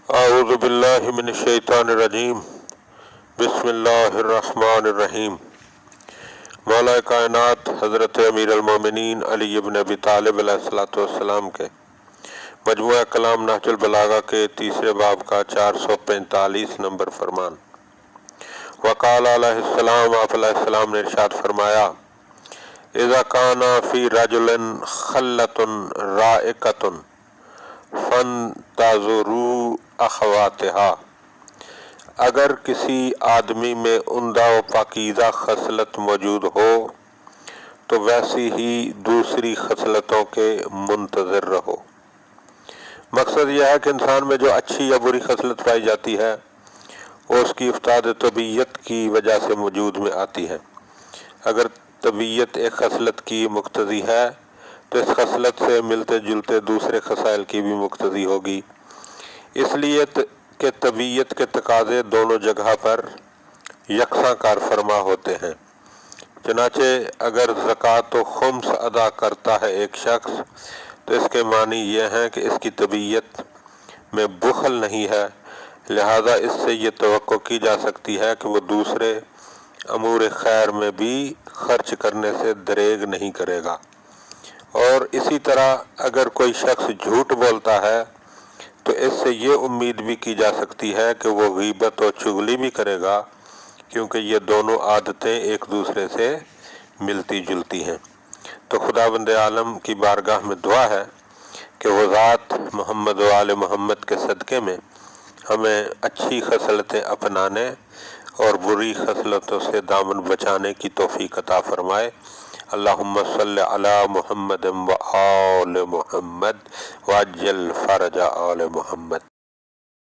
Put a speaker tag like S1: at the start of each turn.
S1: اعوذ باللہ من الشیطان الرجیم بسم اللہ الرحمن الرحیم۔ مولا کائنات حضرت امیر المومنین علی بن ابی طالب علیہ السلام کے مجموعہ کلام نہج البلاغہ کے تیسرے باب کا 445 نمبر فرمان۔ وقال علیہ السلام، آپ علیہ السلام نے ارشاد فرمایا، اذا کان فی رجل خلۃ رائقۃ فانتظروا اخواتہا، اگر کسی آدمی میں عمدہ و پاکیزہ خصلت موجود ہو تو ویسی ہی دوسری خصلتوں کے منتظر رہو۔ مقصد یہ ہے کہ انسان میں جو اچھی یا بری خصلت پائی جاتی ہے وہ اس کی افتاد طبیعت کی وجہ سے وجود میں آتی ہے۔ اگر طبیعت ایک خصلت کی مقتضی ہے تو اس خصلت سے ملتے جلتے دوسرے خصائل کی بھی مقتضی ہوگی، اس لیے کہ طبیعت کے تقاضے دونوں جگہ پر یکساں کار فرما ہوتے ہیں۔ چنانچہ اگر زکوٰۃ و خمس ادا کرتا ہے ایک شخص تو اس کے معنی یہ ہیں کہ اس کی طبیعت میں بخل نہیں ہے، لہذا اس سے یہ توقع کی جا سکتی ہے کہ وہ دوسرے امور خیر میں بھی خرچ کرنے سے دریغ نہیں کرے گا۔ اور اسی طرح اگر کوئی شخص جھوٹ بولتا ہے تو اس سے یہ امید بھی کی جا سکتی ہے کہ وہ غیبت و چغلی بھی کرے گا، کیونکہ یہ دونوں عادتیں ایک دوسرے سے ملتی جلتی ہیں۔ تو خداوند عالم کی بارگاہ میں دعا ہے کہ وہ ذات محمد و آل محمد کے صدقے میں ہمیں اچھی خصلتیں اپنانے اور بری خصلتوں سے دامن بچانے کی توفیق عطا فرمائے۔ اللہم صلی علی محمد و آل محمد وعجل فرج آل محمد۔